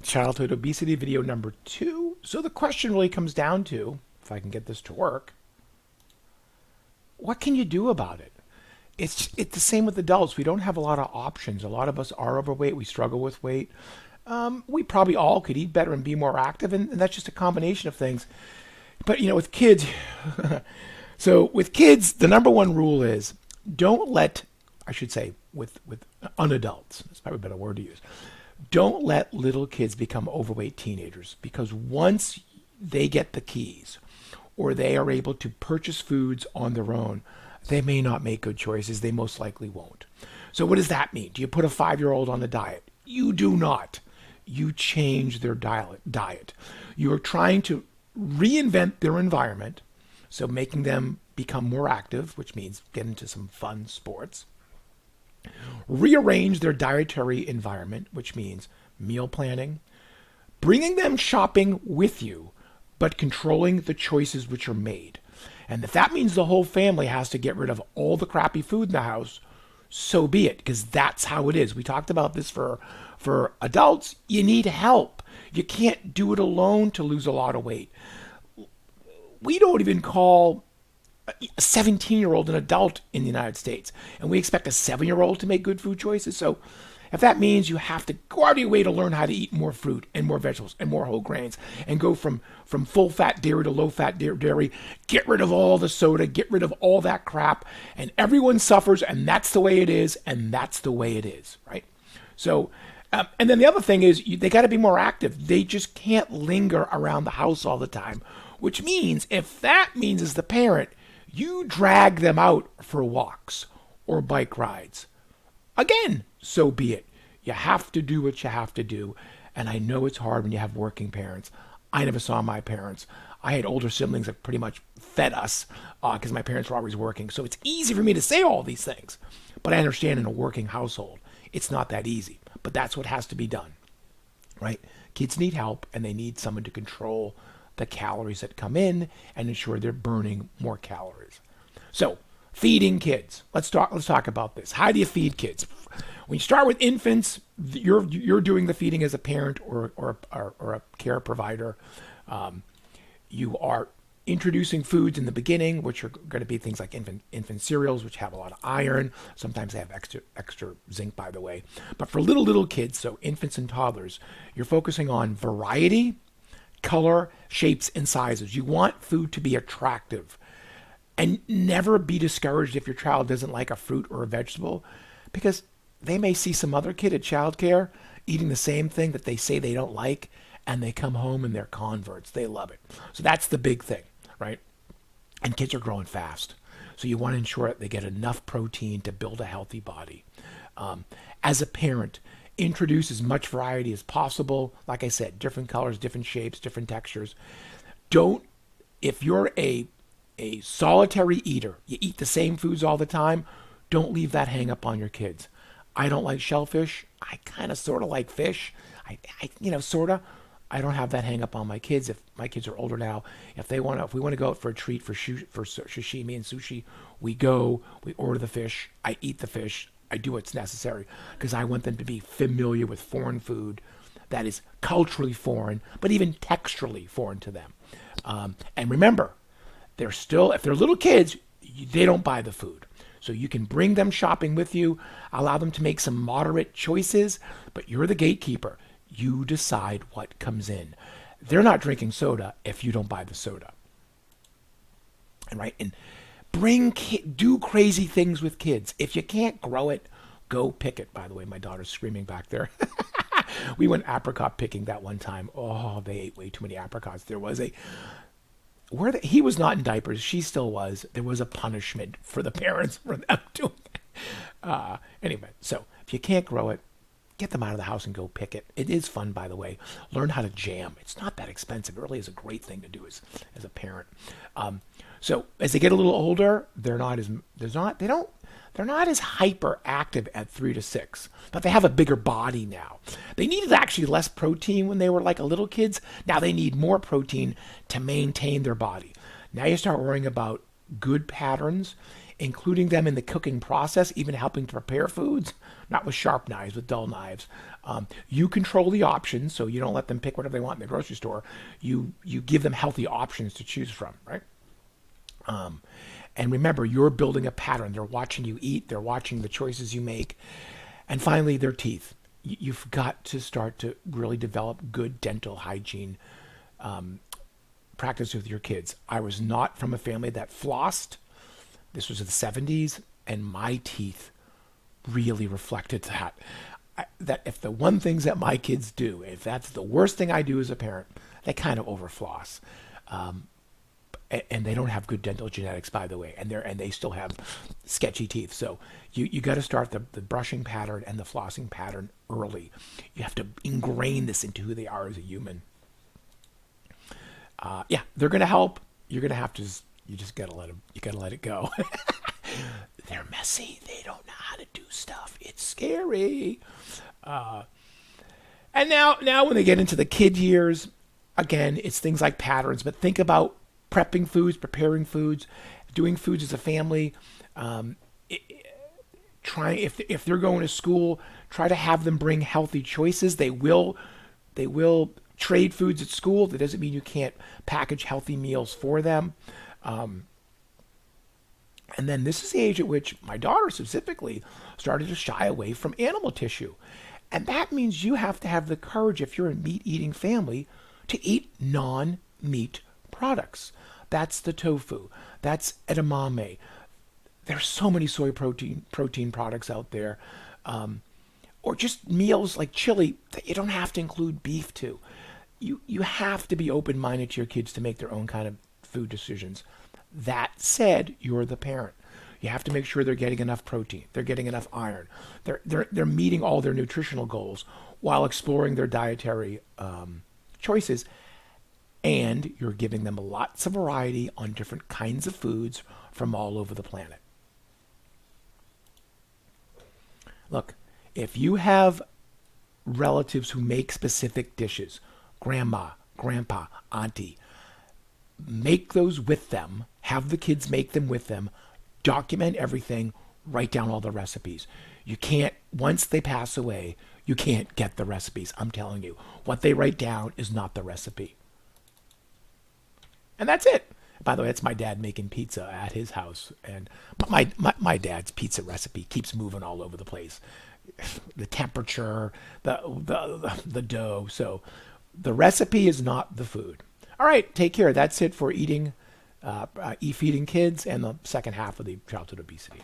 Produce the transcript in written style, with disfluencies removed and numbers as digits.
Childhood obesity video number 2. So the question really comes down to, if I can get this to work, what can you do about it? It's the same with adults. We don't have a lot of options. A lot of us are overweight. We struggle with weight. We probably all could eat better and be more active, and that's just a combination of things. But with kids, so with kids, the number one rule is don't let, I should say, with unadults. That's probably a better word to use. Don't let little kids become overweight teenagers, because once they get the keys or they are able to purchase foods on their own, they may not make good choices. They most likely won't. So what does that mean? Do you put a 5-year-old on a diet? You do not. You change their diet. You are trying to reinvent their environment, so making them become more active, which means get into some fun sports. Rearrange their dietary environment, which means meal planning, bringing them shopping with you, but controlling the choices which are made. And if that means the whole family has to get rid of all the crappy food in the house, so be it, because that's how it is. We talked about this for adults. You need help. You can't do it alone to lose a lot of weight. We don't even call a 17-year-old an adult in the United States, and we expect a 7-year-old to make good food choices. So if that means you have to go out of your way to learn how to eat more fruit and more vegetables and more whole grains and go from full-fat dairy to low-fat dairy, get rid of all the soda, get rid of all that crap, and everyone suffers, and that's the way it is, and that's the way it is, right? So, and then the other thing is they got to be more active. They just can't linger around the house all the time, which means if that means as the parent, you drag them out for walks or bike rides. Again, so be it. You have to do what you have to do. And I know it's hard when you have working parents. I never saw my parents. I had older siblings that pretty much fed us because my parents were always working. So it's easy for me to say all these things. But I understand in a working household, it's not that easy. But that's what has to be done, right? Kids need help, and they need someone to control the calories that come in and ensure they're burning more calories. So, feeding kids. Let's talk about this. How do you feed kids? When you start with infants, you're doing the feeding as a parent or a care provider. You are introducing foods in the beginning, which are going to be things like infant cereals, which have a lot of iron. Sometimes they have extra zinc, by the way. But for little kids, so infants and toddlers, you're focusing on variety, color, shapes, and sizes. You want food to be attractive. And never be discouraged if your child doesn't like a fruit or a vegetable, because they may see some other kid at childcare eating the same thing that they say they don't like, and they come home and they're converts. They love it. So that's the big thing, right? And kids are growing fast. So you want to ensure that they get enough protein to build a healthy body. As a parent, introduce as much variety as possible. Like I said, different colors, different shapes, different textures. Don't, if you're a solitary eater, you eat the same foods all the time, don't leave that hang up on your kids. I don't like shellfish. I kind of sort of like fish. Sort of. I don't have that hang up on my kids. If my kids are older now, if we want to go out for a treat for sashimi and sushi, we order the fish, I eat the fish, I do what's necessary because I want them to be familiar with foreign food that is culturally foreign, but even texturally foreign to them. And remember, if they're little kids, they don't buy the food. So you can bring them shopping with you, allow them to make some moderate choices, but you're the gatekeeper. You decide what comes in. They're not drinking soda if you don't buy the soda. And right, and do crazy things with kids. If you can't grow it, go pick it. By the way, my daughter's screaming back there. We went apricot picking that one time. Oh, they ate way too many apricots. There was he was not in diapers. She still was. There was a punishment for the parents for them doing it. Anyway, so if you can't grow it, get them out of the house and go pick it. It is fun, by the way. Learn how to jam. It's not that expensive. It really is a great thing to do as a parent. So as they get a little older, they're not as hyperactive at 3 to 6, but they have a bigger body now. They needed actually less protein when they were like a little kids. Now they need more protein to maintain their body. Now you start worrying about good patterns including them in the cooking process, even helping to prepare foods, not with sharp knives, with dull knives. You control the options, so you don't let them pick whatever they want in the grocery store. You give them healthy options to choose from, right? And remember, you're building a pattern. They're watching you eat. They're watching the choices you make. And finally, their teeth. You've got to start to really develop good dental hygiene practice with your kids. I was not from a family that flossed. This was in the 70s, and my teeth really reflected that. That if the one things that my kids do, if that's the worst thing I do as a parent, they kind of overfloss. And they don't have good dental genetics, by the way, and they still have sketchy teeth. So you got to start the brushing pattern and the flossing pattern early. You have to ingrain this into who they are as a human. Yeah, they're gonna help. You're gonna have to. You just gotta let them. You gotta let it go. They're messy. They don't know how to do stuff. It's scary. And now when they get into the kid years, again, it's things like patterns. But think about prepping foods, preparing foods, doing foods as a family. Try if they're going to school, try to have them bring healthy choices. They will trade foods at school. That doesn't mean you can't package healthy meals for them. And then this is the age at which my daughter specifically started to shy away from animal tissue. And that means you have to have the courage, if you're a meat-eating family, to eat non-meat products. That's the tofu. That's edamame. There's so many soy protein products out there. Or just meals like chili that you don't have to include beef to. You have to be open-minded to your kids to make their own kind of food decisions. That said, you're the parent. You have to make sure they're getting enough protein, they're getting enough iron, they're meeting all their nutritional goals while exploring their dietary choices, and you're giving them lots of variety on different kinds of foods from all over the planet. Look, if you have relatives who make specific dishes, grandma, grandpa, auntie, make those with them, have the kids make them with them, document everything, write down all the recipes. You can't, once they pass away, you can't get the recipes. I'm telling you, what they write down is not the recipe. And that's it. By the way, that's my dad making pizza at his house. And my dad's pizza recipe keeps moving all over the place. The temperature, the dough. So the recipe is not the food. All right, take care. That's it for feeding kids and the second half of the childhood obesity.